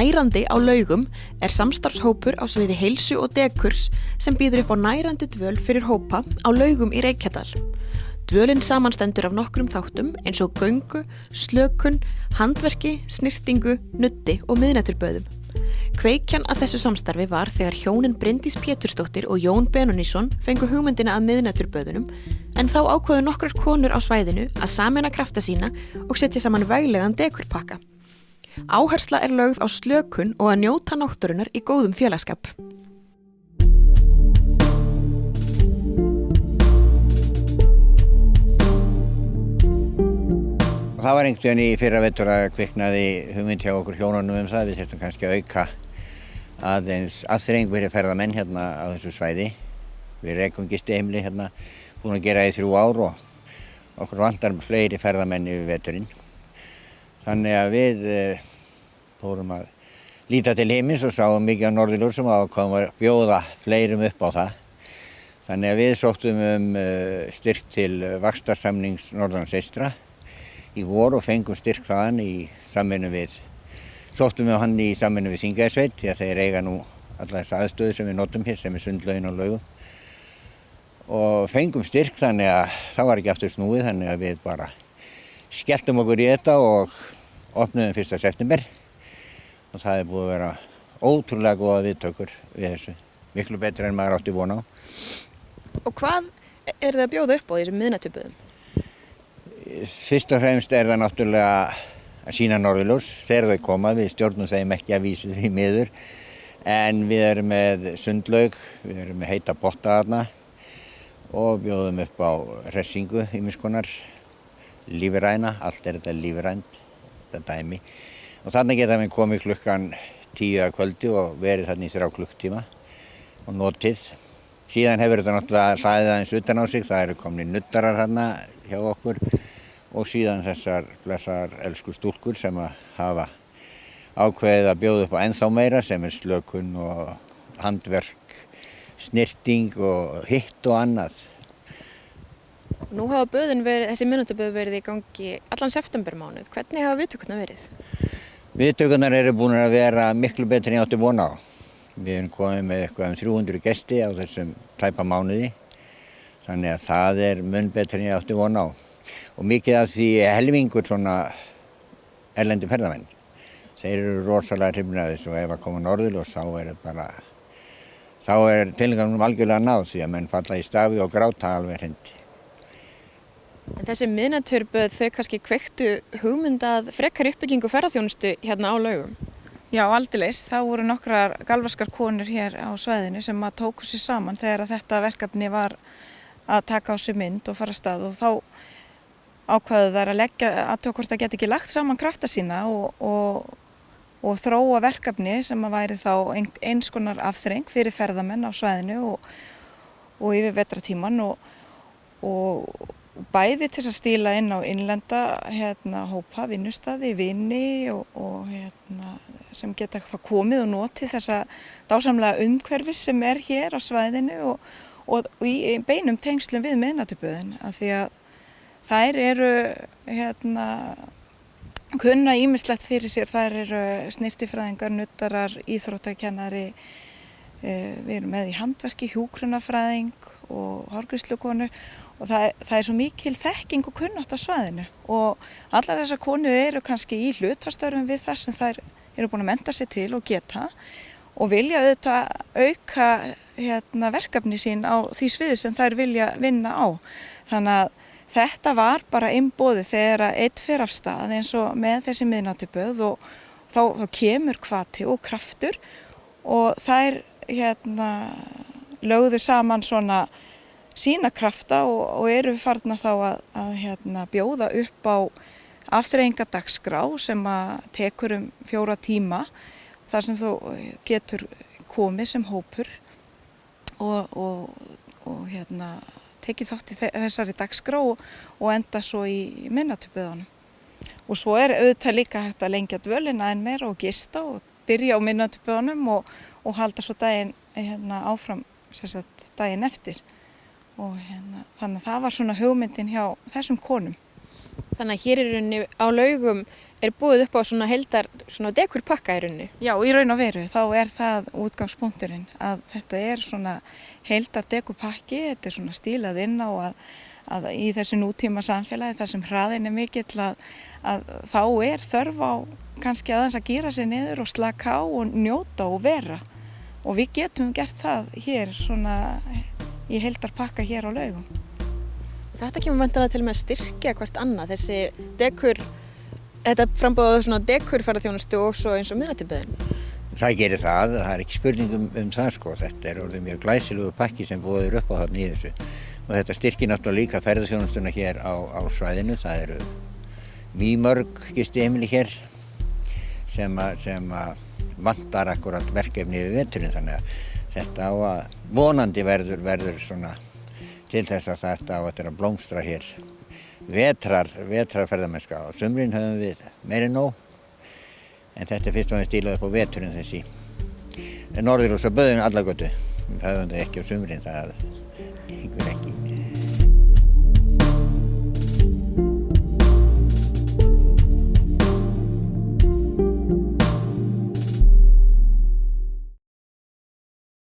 Nærandi á Laugum samstarfshópur á sviði heilsu og dekurs sem býður upp á nærandi dvöl fyrir hópa á Laugum í Reykjadal. Dvölin samanstendur af nokkrum þáttum eins og göngu, slökun, handverki, snyrtingu, nuddi og miðnæturböðum. Kveikjan að þessu samstarfi var þegar hjónin Bryndís Pétursdóttir og Jón Benónýsson fengu hugmyndina að miðnæturböðunum en þá ákváðu nokkrar konur á svæðinu að sameina krafta sína og setja saman veglegan dekurpakka. Áhersla lögð á slökun og að njóta náttúrunnar í góðum félagsskap. Það var einhvern veginn í fyrra vetur að kviknaði hugmynd hjá okkur hjónunum það. Við þurftum kannski að auka aðeins afþreyingu fyrir ferðamenn hérna á þessu svæði. Við rekum gistiheimili hérna, búin að gera í 3 ár og okkur vantar fleiri ferðamenn yfir veturinn. Þannig að við fórum að líta til heimins og sáum mikið á norðurljósum og ákváðum að bjóða fleirum upp á það. Þannig að við sóttum styrk til vaxtarsamnings Norðurlands eystra í vor og fengum styrk þaðan í samvinnu við, sóttum við hann í samvinnu við Þingeyjarsveit því að þeir eiga nú alla þessa aðstöðu sem við notum hér sem sundlaugin og Laugum. Og fengum styrk þannig að það var ekki aftur snúið þannig að við bara skelltum okkur í þetta og opnuðum 1. september og það búið að vera ótrúlega góða viðtökur við þessu, miklu betur en maður átti von á. Og hvað þið að bjóða upp á þessum miðnæturböðum? Fyrst og fremst það náttúrulega að sýna norðurljós þegar þau koma, við stjórnum þeim ekki að vísu því miður. En við erum með sundlaug, við erum með heita potta þarna og bjóðum upp á hressingu ýmiss konar, lífræna, allt þetta lífrænt, þetta dæmi. Og þarna geta við komið klukkan 10 að kvöldi og verið þarna í 3 klukktíma og notið. Síðan hefur þetta náttúrulega hlaðið aðeins utan á sig, það eru komnir nuddarar þarna hjá okkur og síðan þessar blessaðar elsku stúlkur sem hafa ákveðið að bjóða upp á ennþá meira sem slökun og handverk, snyrting og hitt og annað. Nú hafa þessi miðnæturböð verið í gangi allan septembermánuð. Hvernig hafa viðtökurnar verið? Viðtökurnar eru búin að vera miklu betur en ég átti von á. Við erum komið með eitthvað 300 gesti á þessum tæpa mánuði. Þannig að það mun betur en ég átti von á. Og mikið af því helmingur svona erlendi ferðamenn. Þeir eru rosalega hrifnir af þessu og ef að koma norðurljós þá tilganginum algjörlega náð því að menn falla í stafi og gráta alveg hreint. En þessi miðnæturböð þau kannski kveiktu hugmynd að frekari uppbyggingu ferðaþjónustu hérna á Laugum? Já, aldeilis. Það voru nokkrar galvaskar konur hér á svæðinu sem tóku sig saman þegar þetta verkefni var að taka á sig mynd og fara af stað og þá ákváðu þær að athuga hvort það geti ekki lagt saman krafta sína og þróa verkefni sem væri þá eins konar afþreying fyrir ferðamenn á svæðinu og yfir vetrartímann og bæði til að stíla inn á innlenda hópa, vinnustaði, vini og sem geta þá komið og notið þessa dásamlega umhverfis sem hér á svæðinu og í beinum tengslum við miðnæturböðin af því að þær eru kunna ýmislegt fyrir sér, þær eru snyrtifræðingar, nuddarar, íþróttakennari, við erum með í handverki, hjúkrunarfræðing og hárgreiðslukonur og það svo mikil þekking og kunnátt á svæðinu og allar þessar konur eru kannski í hlutastörfum við það sem þær eru búin að mennta sig til og geta og vilja auðvitað auka verkefni sín á því sviði sem þær vilja vinna á. Þannig að þetta var bara innboðið þegar einn fer af stað eins og með þessi miðnæturböð og þá kemur hvati og kraftur og þær lögðu saman svona sína krafta og eru farnar þá að bjóða upp á afþreyingadagskrá sem tekur 4 tíma þar sem þú getur komið sem hópur og tekið þátt í þessari dagskrá og enda svo í miðnæturböðunum. Og svo auðvitað líka hægt að lengja dvölina enn meira og gista og byrja á miðnæturböðunum og halda svo daginn áfram daginn eftir. Og þannig að það var svona hugmyndin hjá þessum konum. Þannig að hér á Laugum er búið upp á svona heildar svona dekurpakka í rauninni. Já, í raun og veru þá er það útgangspunkturinn að þetta er svona heildar dekupakki, þetta er svona stílað inn á að í þessu nútíma samfélagi þar sem hraðin er mikill að þá er þörf á kannski aðeins að gíra sig niður og slaka á og njóta og vera og við getum gert það hér svona í heildarpakka hér á Laugum. Þetta kemur væntanlega til með að styrkja hvert annað, þessi dekur, þetta frambóða svona dekurferðarþjónustu og svo eins og miðnæturböðin. Það gerir það er ekki spurning um það sko, þetta er orðið mjög glæsilegu pakki sem búið upp á þarna í þessu. Og þetta styrkir náttúrulega líka ferðarþjónustuna hér á svæðinu, það eru mýmörg gistiheimili hér sem vantar akkurat verkefni við veturinn, þannig að þetta á að vonandi verður svona til þess að þetta á að blómstra hér vetrarferðamennska. Á sumrin höfum við meira en nóg, en þetta er fyrst og aðeins stílað upp á veturinn þessi norðurljósaböðin alla götu. Við höfum það ekki á sumrin, það gengur ekki.